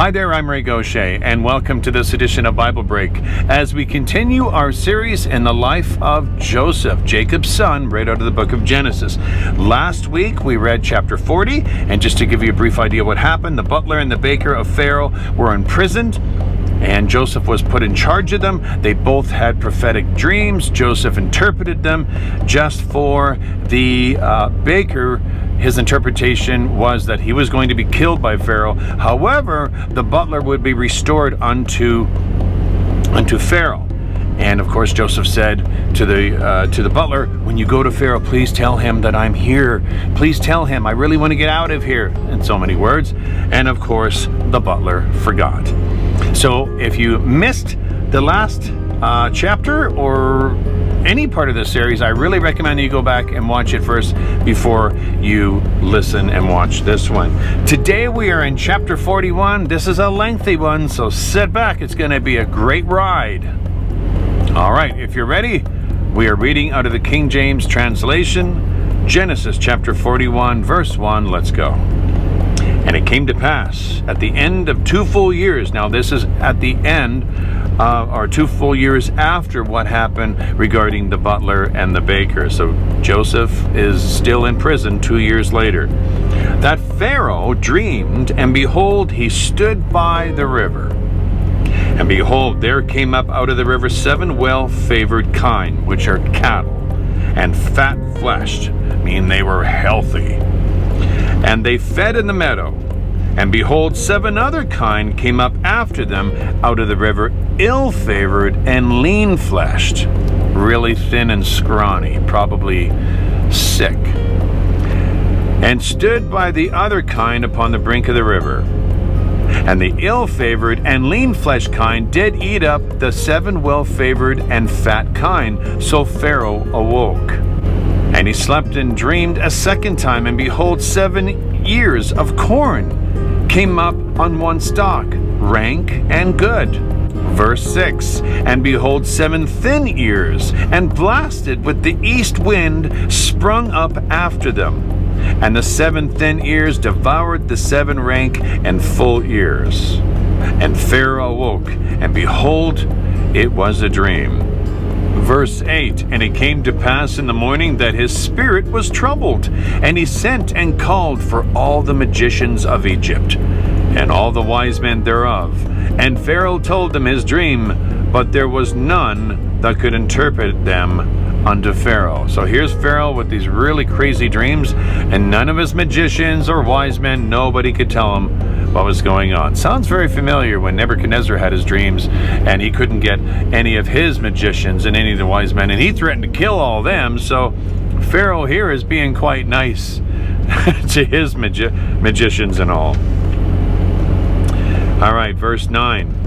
Hi there, I'm Ray Gaucher, and welcome to this edition of Bible Break as we continue our series in the life of Joseph, Jacob's son, right out of the book of Genesis. Last week we read chapter 40, and just to give you a brief idea what happened, the butler and the baker of Pharaoh were imprisoned, and Joseph was put in charge of them. They both had prophetic dreams. Joseph interpreted them. Just for the baker, his interpretation was that he was going to be killed by Pharaoh. However, the butler would be restored unto Pharaoh. And of course, Joseph said to the butler, when you go to Pharaoh, please tell him that I'm here. Please tell him I really want to get out of here, in so many words. And of course, the butler forgot. So if you missed the last chapter or any part of this series, I really recommend you go back and watch it first before you listen and watch this one. Today we are in chapter 41. This is a lengthy one, so sit back. It's going to be a great ride. All right, if you're ready, we are reading out of the King James translation, Genesis chapter 41, verse 1. Let's go. And it came to pass at the end of 2 full years. Now this is at the end, or 2 full years after what happened regarding the butler and the baker. So Joseph is still in prison 2 years later. That Pharaoh dreamed, and behold, he stood by the river. And behold, there came up out of the river 7 well-favored kine, which are cattle, and fat-fleshed, meaning they were healthy. And they fed in the meadow. And behold, 7 other kine came up after them out of the river, ill-favored and lean-fleshed, really thin and scrawny, probably sick, and stood by the other kine upon the brink of the river. And the ill-favored and lean-fleshed kine did eat up the 7 well-favored and fat kine. So Pharaoh awoke. And he slept and dreamed a second time, and behold, 7 ears of corn came up on one stalk, rank and good. Verse 6, and behold, 7 thin ears, and blasted with the east wind, sprung up after them. And the 7 thin ears devoured the 7 rank and full ears. And Pharaoh awoke, and behold, it was a dream. Verse 8, and it came to pass in the morning that his spirit was troubled, and he sent and called for all the magicians of Egypt, and all the wise men thereof. And Pharaoh told them his dream, but there was none that could interpret them unto Pharaoh. So here's Pharaoh with these really crazy dreams, and none of his magicians or wise men, nobody could tell him what was going on. Sounds very familiar when Nebuchadnezzar had his dreams and he couldn't get any of his magicians and any of the wise men, and he threatened to kill all them. So Pharaoh here is being quite nice to his magicians and all. All right, verse 9.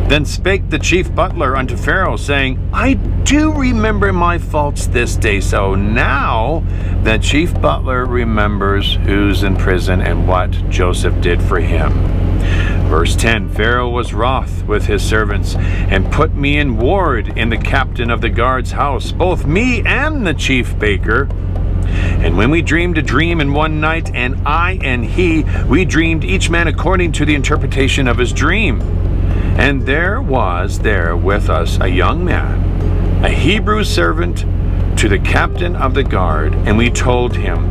Then spake the chief butler unto Pharaoh, saying, I do remember my faults this day. So now the chief butler remembers who's in prison and what Joseph did for him. Verse 10, Pharaoh was wroth with his servants, and put me in ward in the captain of the guard's house, both me and the chief baker. And when we dreamed a dream in one night, and I and he, we dreamed each man according to the interpretation of his dream. And there was there with us a young man, a Hebrew servant to the captain of the guard, and we told him,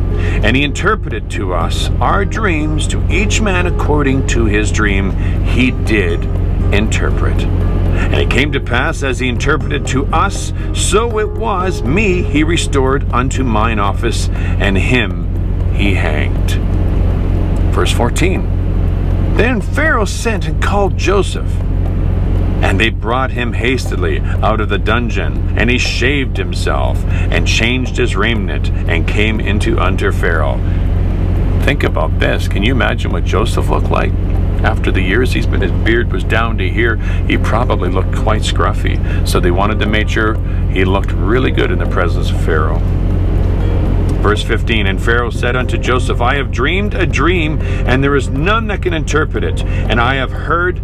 and he interpreted to us our dreams, to each man according to his dream he did interpret. And it came to pass, as he interpreted to us, so it was, me he restored unto mine office, and him he hanged. Verse 14. Then Pharaoh sent and called Joseph, and they brought him hastily out of the dungeon, and he shaved himself, and changed his raiment, and came unto Pharaoh. Think about this. Can you imagine what Joseph looked like? After the years his beard was down to here, he probably looked quite scruffy. So they wanted to make sure he looked really good in the presence of Pharaoh. Verse 15, and Pharaoh said unto Joseph, I have dreamed a dream, and there is none that can interpret it. And I have heard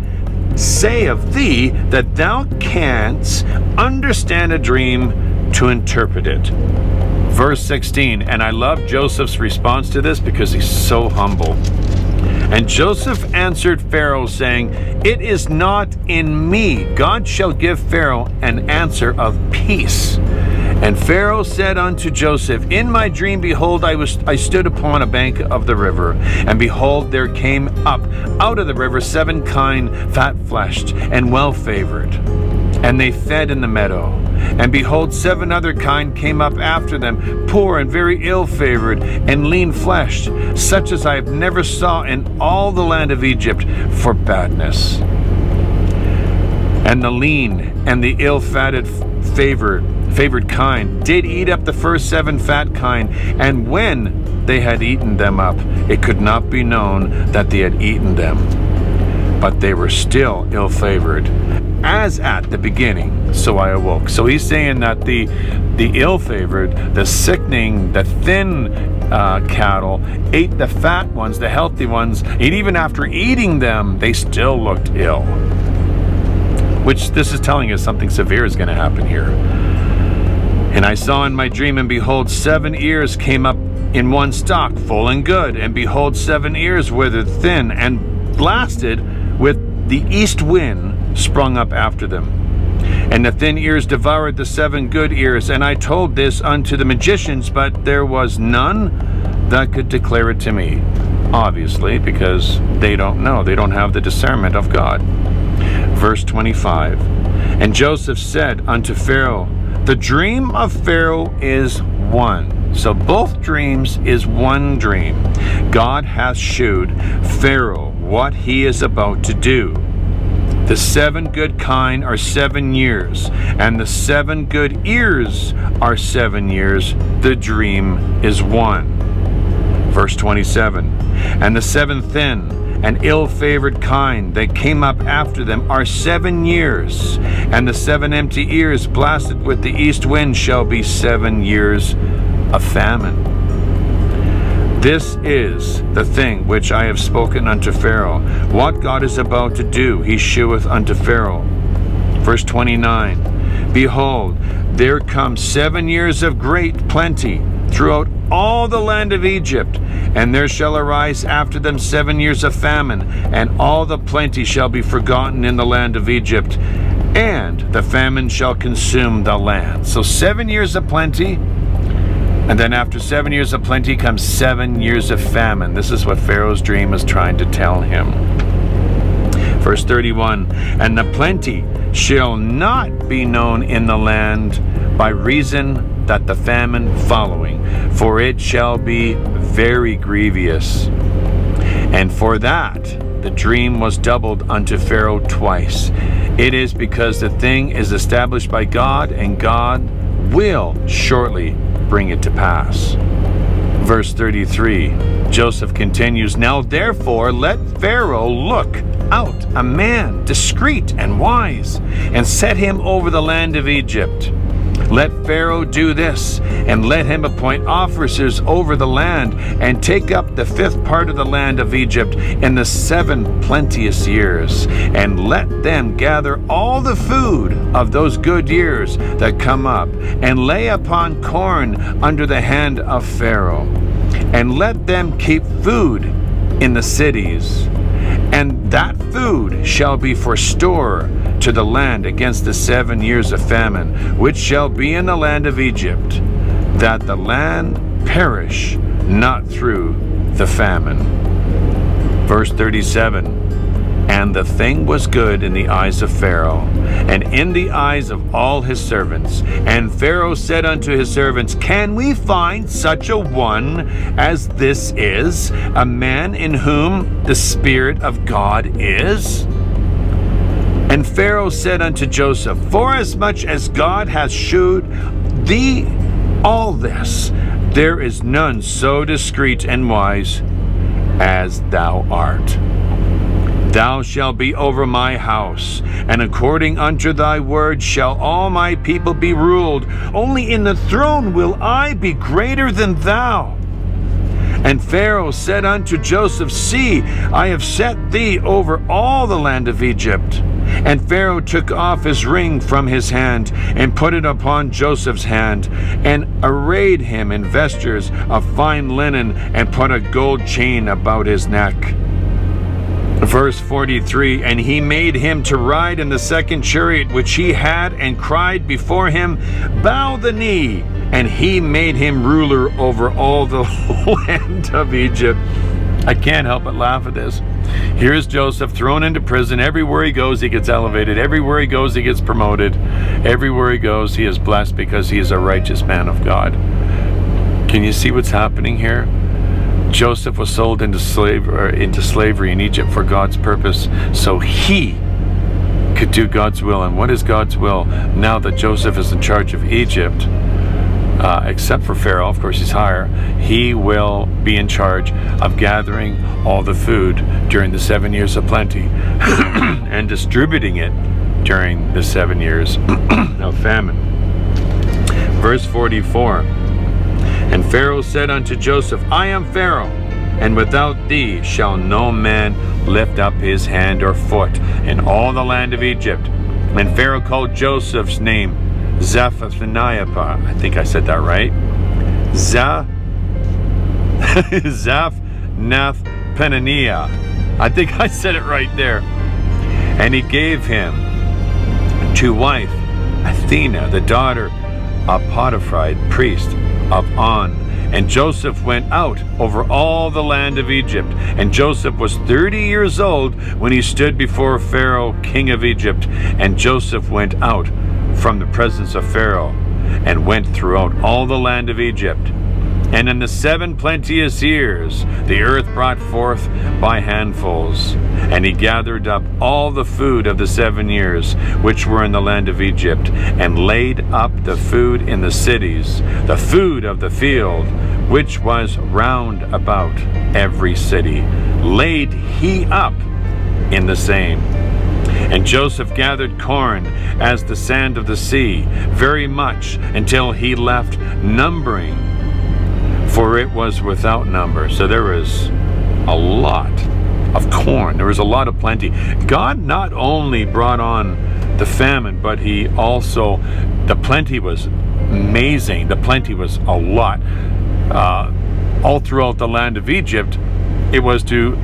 say of thee that thou canst understand a dream to interpret it. Verse 16, and I love Joseph's response to this because he's so humble. And Joseph answered Pharaoh, saying, It is not in me. God shall give Pharaoh an answer of peace. And Pharaoh said unto Joseph, In my dream, behold, I stood upon a bank of the river, and behold, there came up out of the river 7 kine, fat-fleshed, and well-favored. And they fed in the meadow. And behold, 7 other kine came up after them, poor and very ill-favored, and lean-fleshed, such as I have never saw in all the land of Egypt for badness. And the lean and the ill-fatted favored kine did eat up the first 7 fat kine, and when they had eaten them up, it could not be known that they had eaten them, but they were still ill-favored, as at the beginning. So I awoke. So he's saying that the ill-favored, the sickening, the thin cattle ate the fat ones, the healthy ones, and even after eating them, they still looked ill. Which this is telling us something severe is going to happen here. And I saw in my dream, and behold, 7 ears came up in one stalk, full and good. And behold, 7 ears withered thin, and blasted with the east wind sprung up after them. And the thin ears devoured the 7 good ears. And I told this unto the magicians, but there was none that could declare it to me. Obviously, because they don't know. They don't have the discernment of God. Verse 25. And Joseph said unto Pharaoh, The dream of Pharaoh is one. So both dreams is one dream. God hath shewed Pharaoh what he is about to do. The 7 good kine are 7 years, and the 7 good ears are 7 years. The dream is one. Verse 27. And the 7 thin and ill-favored kine that came up after them are 7 years, and the 7 empty ears blasted with the east wind shall be 7 years of famine. This is the thing which I have spoken unto Pharaoh. What God is about to do, he sheweth unto Pharaoh. Verse 29. Behold, there come 7 years of great plenty throughout all the land of Egypt, and there shall arise after them 7 years of famine, and all the plenty shall be forgotten in the land of Egypt, and the famine shall consume the land. So 7 years of plenty, and then after 7 years of plenty comes 7 years of famine. This is what Pharaoh's dream is trying to tell him. Verse 31, And the plenty shall not be known in the land by reason that the famine following, for it shall be very grievous. And for that the dream was doubled unto Pharaoh twice. It is because the thing is established by God, and God will shortly bring it to pass. Verse 33, Joseph continues, Now therefore let Pharaoh look out a man discreet and wise, and set him over the land of Egypt. Let Pharaoh do this, and let him appoint officers over the land, and take up the 5th part of the land of Egypt in the 7 plenteous years, and let them gather all the food of those good years that come up, and lay upon corn under the hand of Pharaoh, and let them keep food in the cities, and that food shall be for store to the land against the 7 years of famine, which shall be in the land of Egypt, that the land perish not through the famine. Verse 37, And the thing was good in the eyes of Pharaoh, and in the eyes of all his servants. And Pharaoh said unto his servants, Can we find such a one as this is, a man in whom the Spirit of God is? And Pharaoh said unto Joseph, Forasmuch as God hath shewed thee all this, there is none so discreet and wise as thou art. Thou shalt be over my house, and according unto thy word shall all my people be ruled. Only in the throne will I be greater than thou. And Pharaoh said unto Joseph, See, I have set thee over all the land of Egypt. And Pharaoh took off his ring from his hand, and put it upon Joseph's hand, and arrayed him in vestures of fine linen, and put a gold chain about his neck. Verse 43, and he made him to ride in the second chariot which he had, and cried before him, bow the knee. And he made him ruler over all the land of Egypt. I can't help but laugh at this. Here's Joseph thrown into prison. Everywhere he goes, he gets elevated. Everywhere he goes, he gets promoted. Everywhere he goes, he is blessed because he is a righteous man of God. Can you see what's happening here? Joseph was sold into slavery in Egypt for God's purpose, so he could do God's will. And what is God's will? Now that Joseph is in charge of Egypt, except for Pharaoh, of course he's higher, he will be in charge of gathering all the food during the 7 years of plenty and distributing it during the 7 years of famine. Verse 44, and Pharaoh said unto Joseph, I am Pharaoh, and without thee shall no man lift up his hand or foot in all the land of Egypt. And Pharaoh called Joseph's name Zaphnath-Paneah. I think I said that right. Zaphnath-Paneah. I think I said it right there. And he gave him to wife Athena, the daughter of Potiphar, priest of On. And Joseph went out over all the land of Egypt. And Joseph was 30 years old when he stood before Pharaoh, king of Egypt. And Joseph went out from the presence of Pharaoh, and went throughout all the land of Egypt. And in the 7 plenteous years the earth brought forth by handfuls. And he gathered up all the food of the 7 years which were in the land of Egypt, and laid up the food in the cities, the food of the field, which was round about every city, laid he up in the same. And Joseph gathered corn as the sand of the sea, very much, until he left numbering, for it was without number. So there was a lot of corn. There was a lot of plenty. God not only brought on the famine, but he also, the plenty was amazing. The plenty was a lot. All throughout the land of Egypt, it was to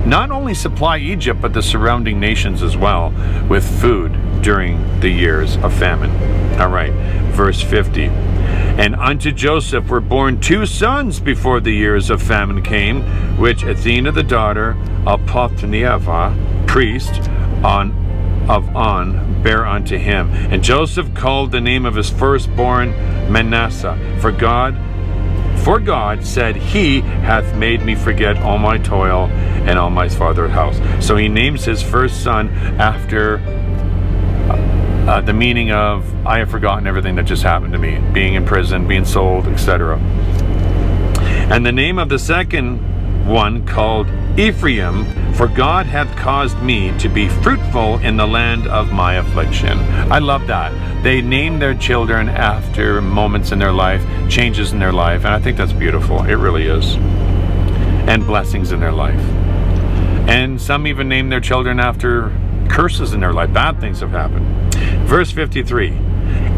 not only supply Egypt, but the surrounding nations as well with food during the years of famine. All right, verse 50. And unto Joseph were born 2 sons before the years of famine came, which Athena, the daughter of Paneah, priest of On, bare unto him. And Joseph called the name of his firstborn Manasseh, for God said, he hath made me forget all my toil and all my father's house. So he names his first son after the meaning of, I have forgotten everything that just happened to me, being in prison, being sold, etc. And the name of the second one called Ephraim, for God hath caused me to be fruitful in the land of my affliction. I love that. They name their children after moments in their life, changes in their life, and I think that's beautiful. It really is. And blessings in their life. And some even name their children after curses in their life. Bad things have happened. Verse 53.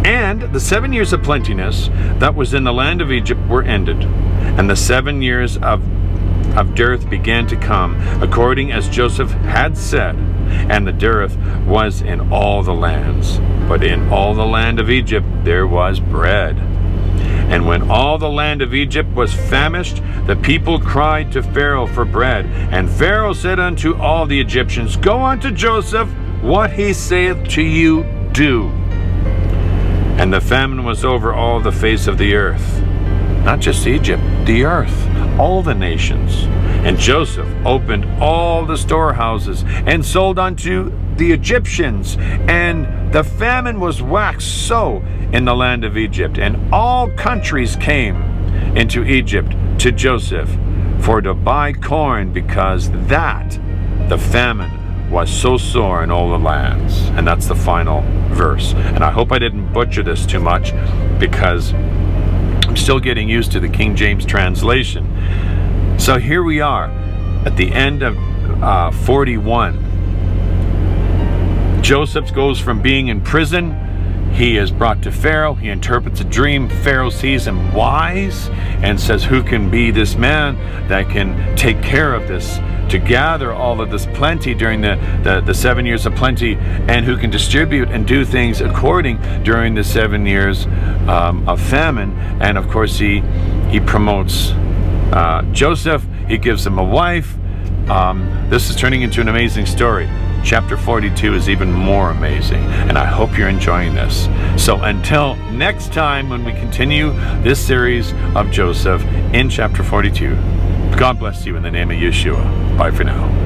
And the 7 years of plenteousness that was in the land of Egypt were ended, and the 7 years of dearth began to come, according as Joseph had said, and the dearth was in all the lands. But in all the land of Egypt there was bread. And when all the land of Egypt was famished, the people cried to Pharaoh for bread. And Pharaoh said unto all the Egyptians, Go unto Joseph, what he saith to you, do. And the famine was over all the face of the earth. Not just Egypt, the earth, all the nations. And Joseph opened all the storehouses and sold unto the Egyptians. And the famine was waxed so in the land of Egypt. And all countries came into Egypt to Joseph for to buy corn, because that the famine was so sore in all the lands. And that's the final verse. And I hope I didn't butcher this too much, because I'm still getting used to the King James translation. So here we are at the end of 41. Joseph goes from being in prison. He is brought to Pharaoh. He interprets a dream. Pharaoh sees him wise and says, who can be this man that can take care of this to gather all of this plenty during the 7 years of plenty, and who can distribute and do things according during the 7 years of famine. And of course, he promotes Joseph. He gives him a wife. This is turning into an amazing story. Chapter 42 is even more amazing, and I hope you're enjoying this. So until next time, when we continue this series of Joseph in chapter 42, God bless you in the name of Yeshua. Bye for now.